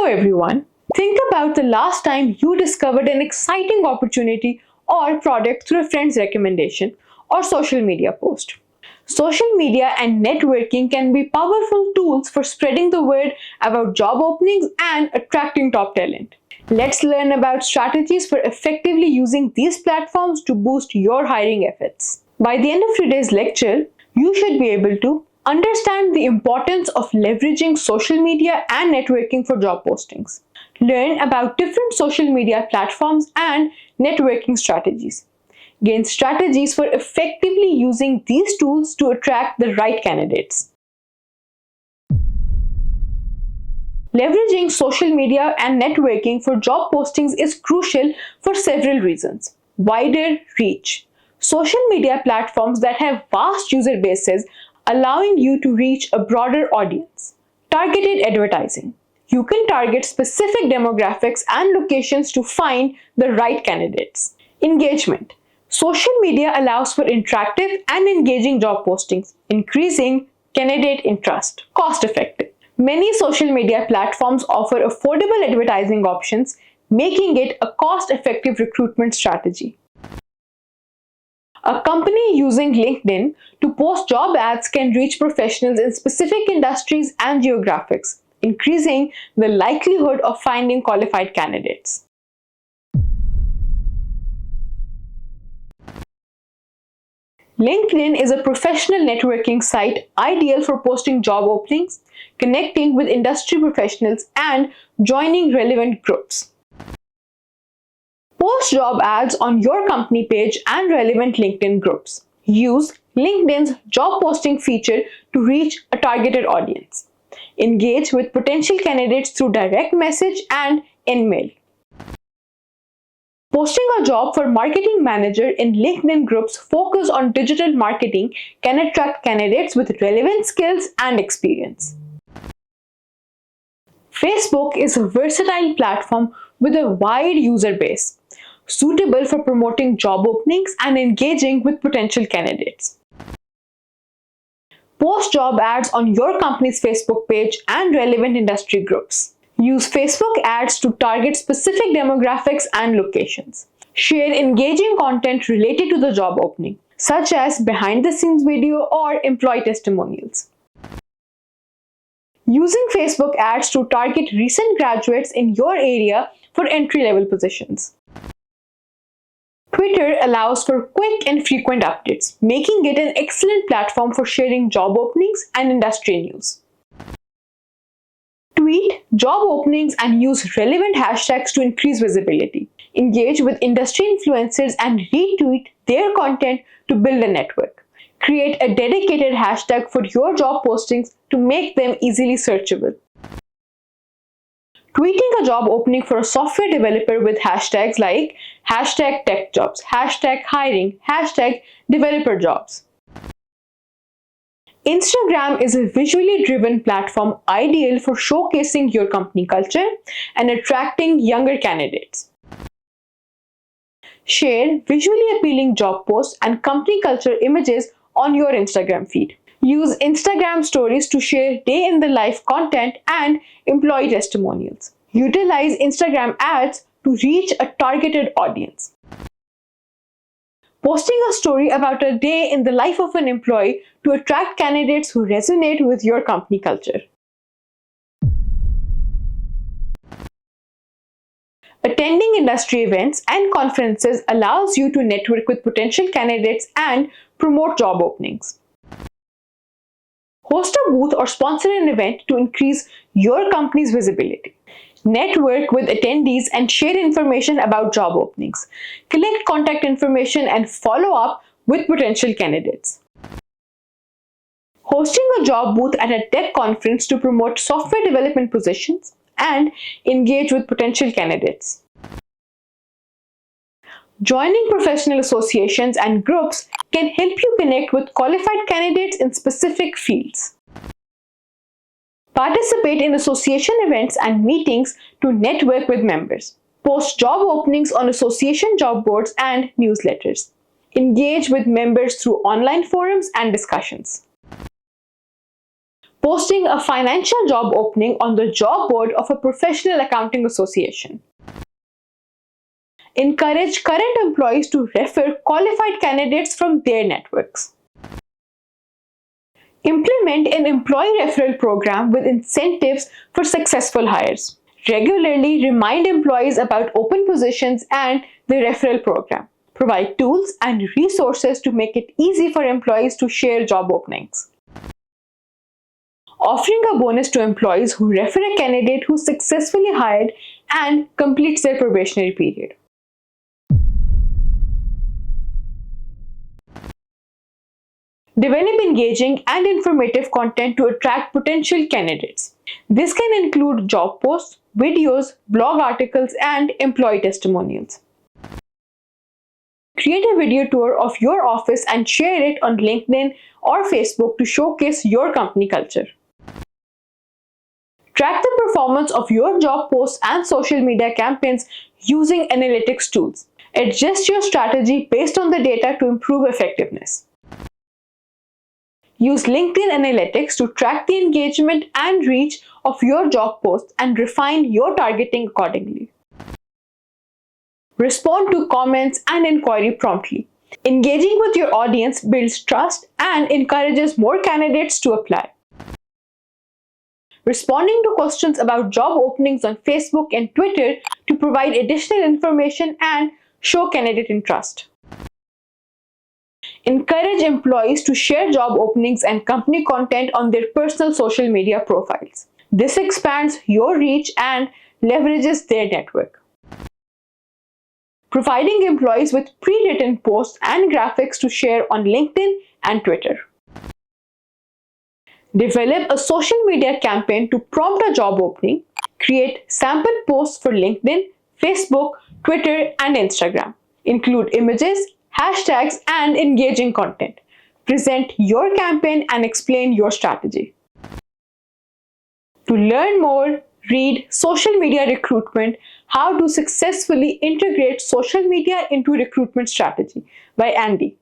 everyone. Think about the last time you discovered an exciting opportunity or product through a friend's recommendation or social media post. Social media and networking can be powerful tools for spreading the word about job openings and attracting top talent. Let's learn about strategies for effectively using these platforms to boost your hiring efforts. By the end of today's lecture, you should be able to understand the importance of leveraging social media and networking for job postings. Learn about different social media platforms and networking strategies. Gain strategies for effectively using these tools to attract the right candidates. Leveraging social media and networking for job postings is crucial for several reasons. Wider reach. Social media platforms that have vast user bases allowing you to reach a broader audience. Targeted advertising. You can target specific demographics and locations to find the right candidates. Engagement. Social media allows for interactive and engaging job postings, increasing candidate interest. Cost effective. Many social media platforms offer affordable advertising options, making it a cost-effective recruitment strategy. A company using LinkedIn to post job ads can reach professionals in specific industries and geographics, increasing the likelihood of finding qualified candidates. LinkedIn is a professional networking site ideal for posting job openings, connecting with industry professionals, and joining relevant groups. Post job ads on your company page and relevant LinkedIn groups. Use LinkedIn's job posting feature to reach a targeted audience. Engage with potential candidates through direct message and in-mail. Posting a job for marketing manager in LinkedIn groups focused on digital marketing can attract candidates with relevant skills and experience. Facebook is a versatile platform with a wide user base, suitable for promoting job openings and engaging with potential candidates. Post job ads on your company's Facebook page and relevant industry groups. Use Facebook ads to target specific demographics and locations. Share engaging content related to the job opening, such as behind-the-scenes video or employee testimonials. Using Facebook ads to target recent graduates in your area for entry-level positions. Twitter allows for quick and frequent updates, making it an excellent platform for sharing job openings and industry news. Tweet job openings and use relevant hashtags to increase visibility. Engage with industry influencers and retweet their content to build a network. Create a dedicated hashtag for your job postings to make them easily searchable. Tweeting a job opening for a software developer with hashtags like #techjobs, #hiring, #developerjobs. Instagram is a visually driven platform ideal for showcasing your company culture and attracting younger candidates. Share visually appealing job posts and company culture images on your Instagram feed. Use Instagram stories to share day-in-the-life content and employee testimonials. Utilize Instagram ads to reach a targeted audience. Posting a story about a day in the life of an employee to attract candidates who resonate with your company culture. Attending industry events and conferences allows you to network with potential candidates and promote job openings. Host a booth or sponsor an event to increase your company's visibility. Network with attendees and share information about job openings. Collect contact information and follow up with potential candidates. Hosting a job booth at a tech conference to promote software development positions and engage with potential candidates. Joining professional associations and groups can help you connect with qualified candidates in specific fields. Participate in association events and meetings to network with members. Post job openings on association job boards and newsletters. Engage with members through online forums and discussions. Posting a financial job opening on the job board of a professional accounting association. Encourage current employees to refer qualified candidates from their networks. Implement an employee referral program with incentives for successful hires. Regularly remind employees about open positions and the referral program. Provide tools and resources to make it easy for employees to share job openings. Offering a bonus to employees who refer a candidate who successfully hired and completes their probationary period. Develop engaging and informative content to attract potential candidates. This can include job posts, videos, blog articles, and employee testimonials. Create a video tour of your office and share it on LinkedIn or Facebook to showcase your company culture. Track the performance of your job posts and social media campaigns using analytics tools. Adjust your strategy based on the data to improve effectiveness. Use LinkedIn Analytics to track the engagement and reach of your job posts and refine your targeting accordingly. Respond to comments and inquiry promptly. Engaging with your audience builds trust and encourages more candidates to apply. Responding to questions about job openings on Facebook and Twitter to provide additional information and show candidate interest. Encourage employees to share job openings and company content on their personal social media profiles. This expands your reach and leverages their network. Providing employees with pre-written posts and graphics to share on LinkedIn and Twitter. Develop a social media campaign to prompt a job opening. Create sample posts for LinkedIn, Facebook, Twitter, and Instagram. Include images, hashtags, and engaging content. Present your campaign and explain your strategy. To learn more, read Social Media Recruitment: How to Successfully Integrate Social Media into Recruitment Strategy by Andy.